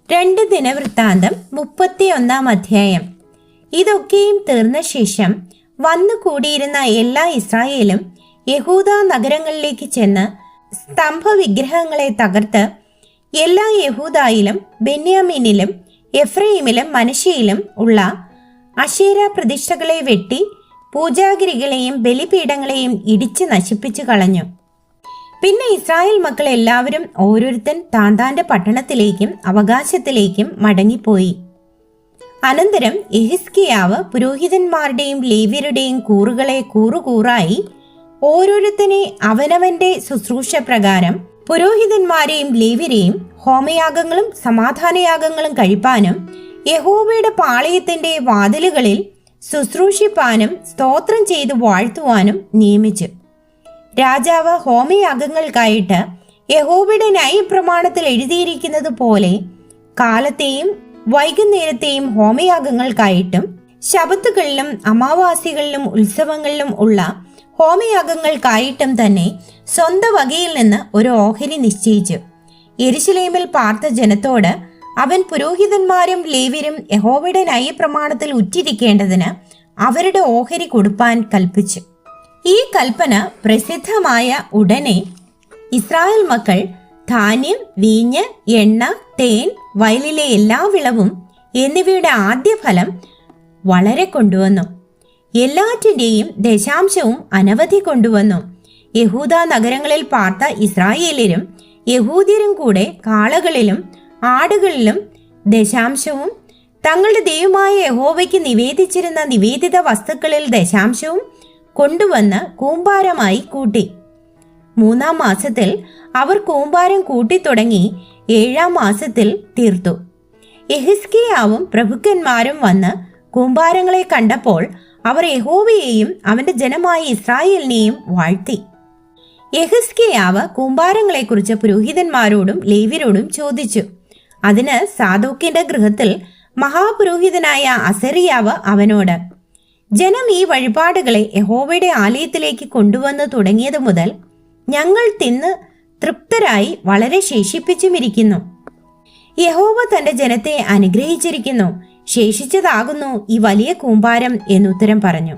2 ദിനവൃത്താന്തം 31 അധ്യായം. ഇതൊക്കെയും തീർന്ന ശേഷം വന്നു കൂടിയിരുന്ന എല്ലാ ഇസ്രായേലും യഹൂദ നഗരങ്ങളിലേക്ക് ചെന്ന് സ്തംഭ വിഗ്രഹങ്ങളെ തകർത്ത് എല്ലാ യഹൂദായിലും ബെന്യാമീനിലും എഫ്രൈമിലും മനശ്ശെയിലും ഉള്ള അശേര പ്രതിഷ്ഠകളെ വെട്ടി പൂജാഗിരികളെയും ബലിപീഠങ്ങളെയും ഇടിച്ച് നശിപ്പിച്ചു കളഞ്ഞു. പിന്നെ ഇസ്രായേൽ മക്കൾ എല്ലാവരും ഓരോരുത്തൻ താന്താന്റെ പട്ടണത്തിലേക്കും അവകാശത്തിലേക്കും മടങ്ങിപ്പോയി. അനന്തരം യെഹിസ്കിയാവ് പുരോഹിതന്മാരുടെയും ലേവ്യരുടെയും കൂറുകളെ കൂറുകൂറായി ഓരോരുത്തനെ അവനവന്റെ ശുശ്രൂഷ പ്രകാരം പുരോഹിതന്മാരെയും ലേവ്യരെയും ഹോമയാഗങ്ങളും സമാധാനയാഗങ്ങളും കഴിപ്പാനും യഹോവയുടെ പാളയത്തിന്റെ വാതിലുകളിൽ ശുശ്രൂഷിപ്പാനും സ്തോത്രം ചെയ്ത് വാഴ്ത്തുവാനും നിയമിച്ചു. രാജാവ് ഹോമയാഗങ്ങൾക്കായിട്ട് യഹോവയുടെ ന്യായപ്രമാണത്തിൽ എഴുതിയിരിക്കുന്നത് പോലെ കാലത്തെയും വൈകുന്നേരത്തെയും ഹോമയാഗങ്ങൾക്കായിട്ടും ശബത്തുകളിലും അമാവാസികളിലും ഉത്സവങ്ങളിലും ഉള്ള ഹോമയാഗങ്ങൾക്കായിട്ടും തന്നെ സ്വന്തം വകയിൽ നിന്ന് ഒരു ഓഹരി നിശ്ചയിച്ചു. യെരുശലേമിൽ പാർത്ത ജനത്തോട് അവൻ പുരോഹിതന്മാരും ലേവ്യരും യഹോവയുടെ ന്യായപ്രമാണത്തിൽ ഉറ്റിരിക്കേണ്ടതിന് അവരുടെ ഓഹരി കൊടുപ്പാൻ കൽപ്പിച്ചു. ഈ കൽപ്പന പ്രസിദ്ധമായ ഉടനെ ഇസ്രായേൽ മക്കൾ ധാന്യം, വീഞ്ഞ്, എണ്ണ, തേൻ, വയലിലെ എല്ലാ വിളവും എന്നിവയുടെ ആദ്യഫലം വളരെ കൊണ്ടുവന്നു. എല്ലാറ്റിൻ്റെയും ദശാംശവും അനവധി കൊണ്ടുവന്നു. യഹൂദ നഗരങ്ങളിൽ പാർത്ത ഇസ്രായേലരും യഹൂദ്യരും കൂടെ കാളകളിലും ആടുകളിലും ദശാംശവും തങ്ങളുടെ ദൈവമായ യഹോവയ്ക്ക് നിവേദിച്ചിരുന്ന നിവേദിത വസ്തുക്കളിൽ ദശാംശവും കൊണ്ടുവന്ന് കൂമ്പാരമായി കൂട്ടി. 3-ാം മാസത്തിൽ അവർ കൂമ്പാരം കൂട്ടിത്തുടങ്ങി 7-ാം മാസത്തിൽ തീർത്തു. യെഹിസ്കിയാവും പ്രഭുക്കന്മാരും വന്ന് കൂമ്പാരങ്ങളെ കണ്ടപ്പോൾ അവർ യഹോവയെയും അവന്റെ ജനമായ ഇസ്രായേലിനെയും വാഴ്ത്തി. യെഹിസ്കിയാവ് കൂമ്പാരങ്ങളെക്കുറിച്ച് പുരോഹിതന്മാരോടും ലേവ്യരോടും ചോദിച്ചു. അതിന് സാദോക്കിന്റെ ഗൃഹത്തിൽ മഹാപുരോഹിതനായ അസറിയാവ് അവനോട്, ജനം ഈ വഴിപാടുകളെ യഹോവയുടെ ആലയത്തിലേക്ക് കൊണ്ടുവന്ന് തുടങ്ങിയത് മുതൽ ഞങ്ങൾ തിന്ന് തൃപ്തരായി വളരെ ശേഷിപ്പിച്ചുമിരിക്കുന്നു. യഹോവ തന്റെ ജനത്തെ അനുഗ്രഹിച്ചിരിക്കുന്നു, ശേഷിച്ചതാകുന്നു ഈ വലിയ കൂമ്പാരം എന്നുത്തരം പറഞ്ഞു.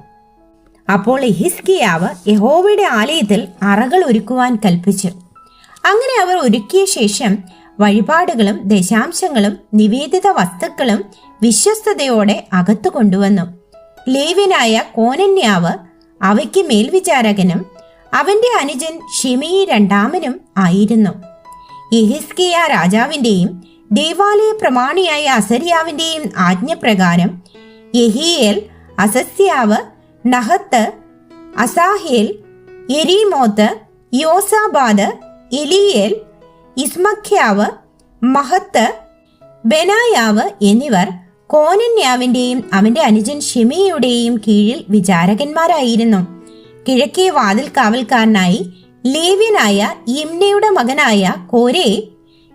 അപ്പോൾ യെഹിസ്കിയാവ് യഹോവയുടെ ആലയത്തിൽ അറകൾ ഒരുക്കുവാൻ കൽപ്പിച്ചു. അങ്ങനെ അവർ ഒരുക്കിയ ശേഷം വഴിപാടുകളും ദശാംശങ്ങളും നിവേദിത വസ്തുക്കളും വിശ്വസ്തയോടെ അകത്തു കൊണ്ടുവന്നു. ലേവ്യനായ കോനന്യാവ് അവയ്ക്ക് മേൽവിചാരകനും അവന്റെ അനുജൻ ഷിമെയി 2-ാമനും ആയിരുന്നു. യെഹിസ്കിയ രാജാവിന്റെയും ദേവാലയ പ്രമാണിയായ അസര്യാവിന്റെയും ആജ്ഞപ്രകാരം യെഹീയേൽ, അസസ്യാവ്, നഹത്ത്, അസാഹേൽ, യെരീമോത്ത്, യോസാബാദ്, എലിയേൽ, ഇസ്മഖ്യാവ്, മഹത്ത്, ബെനായാവ് എന്നിവർ കോനന്യാവിന്റെയും അവന്റെ അനുജൻ ഷിമെയുടെയും കീഴിൽ വിചാരകന്മാരായിരുന്നു. കിഴക്കേ വാതിൽ കാവൽക്കാരനായി ലേവ്യനായ യിമ്നയുടെ മകനായ കോരേ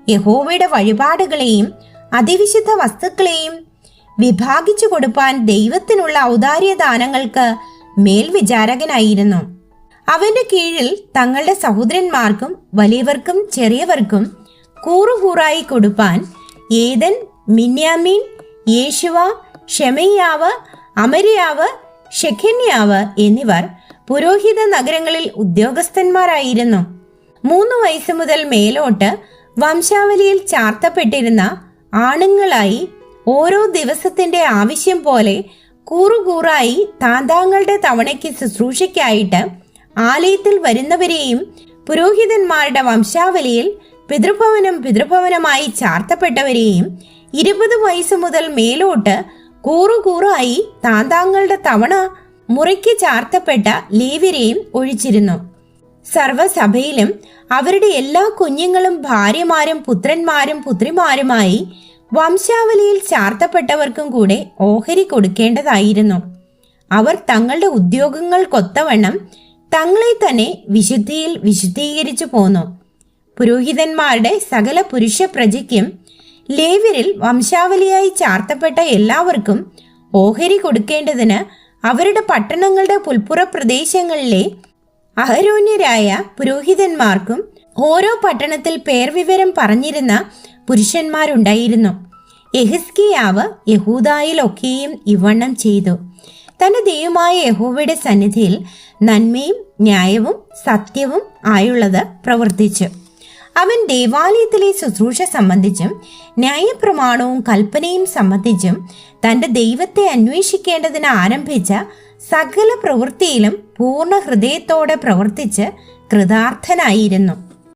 യഹോവയുടെ വഴിപാടുകളെയും അതിവിശുദ്ധ വസ്തുക്കളെയും വിഭാഗിച്ചു കൊടുപ്പാൻ ദൈവത്തിനുള്ള ഔദാര്യദാനങ്ങൾക്ക് മേൽവിചാരകനായിരുന്നു. അവന്റെ കീഴിൽ തങ്ങളുടെ സഹോദരന്മാർക്കും വലിയവർക്കും ചെറിയവർക്കും കൂറുകൂറായി കൊടുപ്പാൻ ഏദൻ, മിന്യാമീൻ, യേശുവ, ഷെമയ്യാവ്, അമര്യാവ്, ഷെഖന്യാവ് എന്നിവർ പുരോഹിത നഗരങ്ങളിൽ ഉദ്യോഗസ്ഥന്മാരായിരുന്നു. 3 വയസ്സ് മുതൽ മേലോട്ട് വംശാവലിയിൽ ചാർത്തപ്പെട്ടിരുന്ന ആണുങ്ങളായി ഓരോ ദിവസത്തിന്റെ ആവശ്യം പോലെ കൂറുകൂറായി താന്താങ്ങളുടെ തവണയ്ക്ക് ശുശ്രൂഷയ്ക്കായിട്ട് ആലയത്തിൽ വരുന്നവരെയും പുരോഹിതന്മാരുടെ വംശാവലിയിൽ പിതൃഭവനമായി ചാർത്തപ്പെട്ടവരെയും 20 വയസ്സ് മുതൽ മേലോട്ട് കൂറുകൂറായി താന്താങ്ങളുടെ തവണ മുറയ്ക്ക് ചാർത്തപ്പെട്ട ലേവ്യരെയും ഒഴിച്ചിരുന്നു. സർവ്വസഭയിലും അവരുടെ എല്ലാ കുഞ്ഞുങ്ങളും ഭാര്യമാരും പുത്രന്മാരും പുത്രിമാരുമായി വംശാവലിയിൽ ചാർത്തപ്പെട്ടവർക്കും കൂടെ ഓഹരി കൊടുക്കേണ്ടതായിരുന്നു. അവർ തങ്ങളുടെ ഉദ്യോഗങ്ങൾക്കൊത്തവണ്ണം തങ്ങളെ തന്നെ വിശുദ്ധിയിൽ വിശുദ്ധീകരിച്ചു പോന്നു. പുരോഹിതന്മാരുടെ സകല പുരുഷ പ്രജയ്ക്കും ലേവ്യരിൽ വംശാവലിയായി ചാർത്തപ്പെട്ട എല്ലാവർക്കും ഓഹരി കൊടുക്കേണ്ടതിന് അവരുടെ പട്ടണങ്ങളുടെ പുൽപ്പുറ പ്രദേശങ്ങളിലെ അഹരോന്യരായ പുരോഹിതന്മാർക്കും ഓരോ പട്ടണത്തിൽ പേർവിവരം പറഞ്ഞിരുന്ന പുരുഷന്മാരുണ്ടായിരുന്നു. യെഹിസ്കിയാവ് യഹൂദായിലൊക്കെയും ഇവണ്ണം ചെയ്തു. തന്റെ ദൈവമായ യഹോവയുടെ സന്നിധിയിൽ നന്മയും ന്യായവും സത്യവും ആയുള്ളത് പ്രവർത്തിച്ചു. അവൻ ദേവാലയത്തിലെ ശുശ്രൂഷ സംബന്ധിച്ചും ന്യായപ്രമാണവും കൽപ്പനയും സംബന്ധിച്ചും തന്റെ ദൈവത്തെ അന്വേഷിക്കേണ്ടതിന് ആരംഭിച്ച സകല പ്രവൃത്തിയിലും പൂർണ്ണ ഹൃദയത്തോടെ പ്രവർത്തിച്ച് കൃതാർത്ഥനായിരുന്നു.